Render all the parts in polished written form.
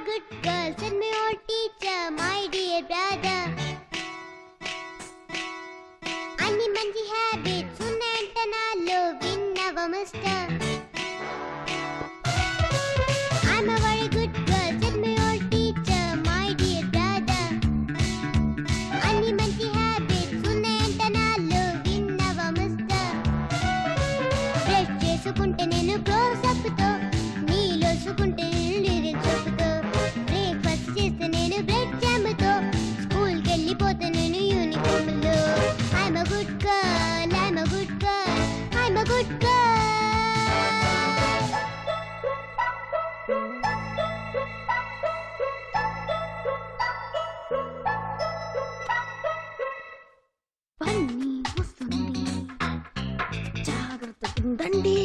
good girl, said my old teacher, my dear brother. Anni manchi habits unnayanta nallo vinnava mister. I'm a very good girl, said my old teacher, my dear brother. Anni manchi habits unnayanta nallo vinnava mister. Brush chesukunte nenu close up tho, neelo sukunte nenu lirin soap tho, breakfast cheste nenu bread jam tho, school ki ellipotha nenu uniform lo. I'm a good girl, I'm a good girl, I'm a good girl. పన్నీ వస్తుంది, జాగ్రత్తగా ఉండండి.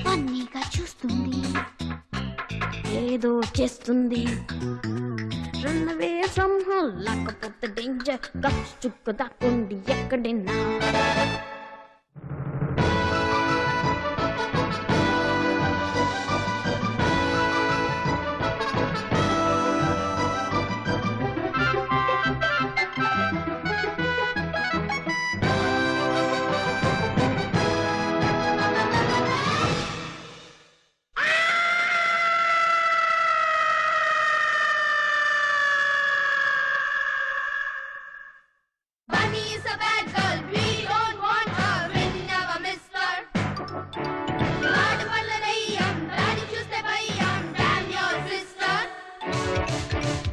పన్నీగా చూస్తుంది, ఏదో చేస్తుంది. Run away from home, లేకపోతే danger. గప్స్ చుక్క దాక్కుండి ఎక్కడైనా. Bunny is a bad girl, we don't want her, win never miss her. Vaadu valla nayyam, rani chuste bhayyam, damn your sister.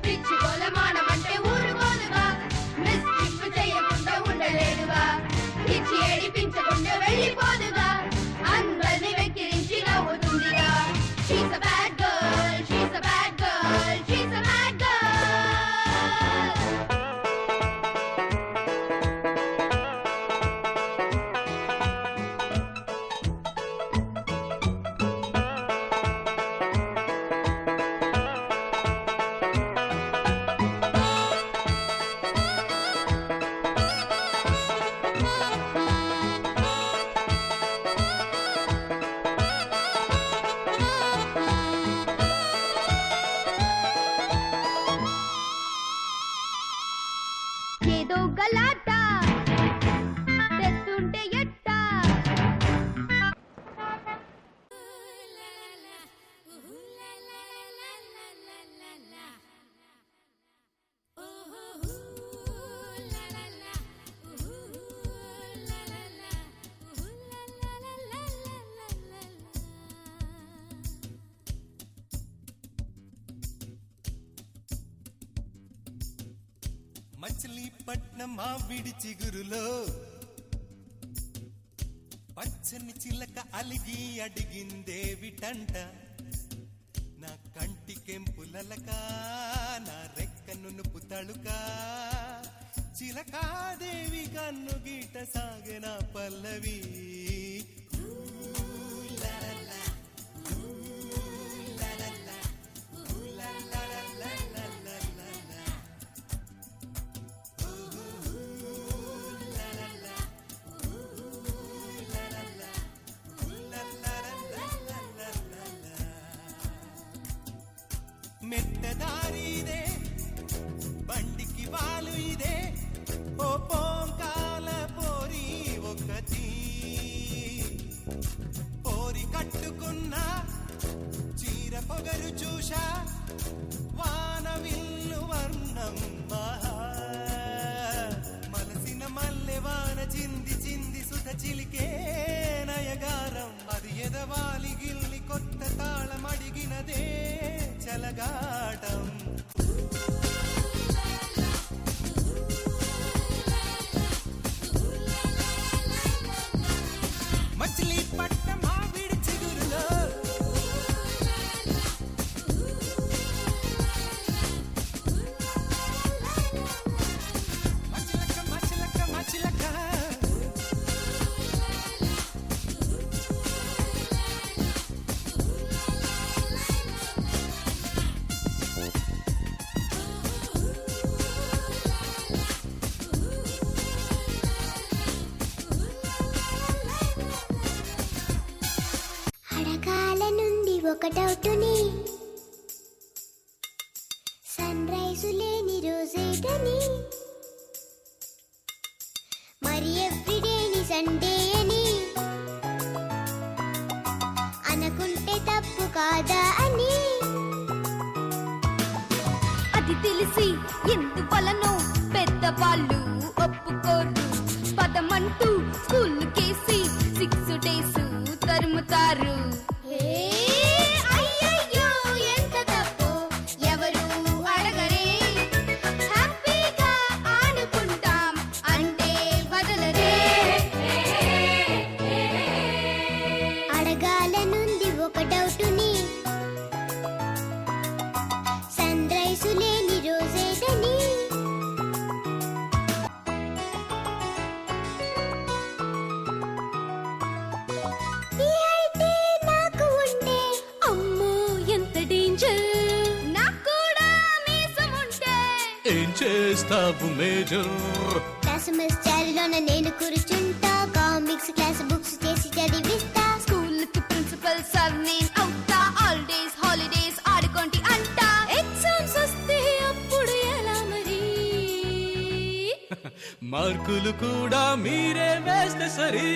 Pichi golamanam ante ఊరుకోదుగా, మిస్టేక్ చేయకుండా ఉండలేదుగా, పిచ్చి ఏడిపించకుండా వెళ్ళిపోదుగా, అందరిని వెక్కిరించి నవ్వుతుందిగా. She's a bad girl, she's a bad girl, she's a bad girl. ఏదో గలాట తెస్తుంటే ఎట్ట. మచిలీపట్నం మావిడి చిగురులో పచ్చని చిలక అలిగి అడిగిందేవిటంట. నా కంటికెంపులలక, నా రెక్క నునుపు తళుక, చిలకాదేవి కన్ను గీట సాగెన పల్లవి. మెట్టదారి ఇదే, బండికి వాలు ఇదే, ఓ పోంకాల పోరి ఒకటి. పోరి కట్టుకున్న చీర పొగరు చూశా, వాన విల్లు వర్ణం మహా. మలసిన మల్లె వాన చింది చింది సుధ చిలికే నయగారం. అది ఎదవాలి గిల్లి కొత్త తాళం అడిగినదే చలగాటం. మచిలీపట్నం మావిడి చిగురులో మచిలక మచిలక మచిలక. అడగాల నుండి ఒక డౌటుని, రైసు లేని రోజేదని మరి ఎవ్రీడేని సండే అని అనుకుంటే తప్పు కాదా అని అది తెలిసి ఎందువలనో పెద్దవాళ్ళు ఒప్పుకోరు పదమంటూ స్కూల్ కేసి 6 days తరుముతారు అయ్యయ్యో ఎంత తప్పు ఎవరు అడగరే హ్యాపీగా ఆడుకుంటాం అంటే వదలరే అడగాలనుంది ఒక డౌటుని సన్ రైసు లేని రోజేదని ఈ అయితే నాకు ఉంటే అమ్మో ఎంత డేంజర్. నాకు కూడా మీసం ఉంటే ఏం చేస్తావు మేజర్ క్లాస్ మిస్ చారిలోన నేను కూర్చుంటా కామిక్స్ క్లాస్ బుక్స్ చేసి చదివిస్తా స్కూల్ కి ప్రిన్సిపల్ సార్ నేను అవుతా హాలిడేస్ హాలిడేస్ ఆడుకోండి అంటా ఎగ్జామ్స్ వస్తే అప్పుడు ఎలా మరి? మార్కులు కూడా మీరే వేస్తే సరి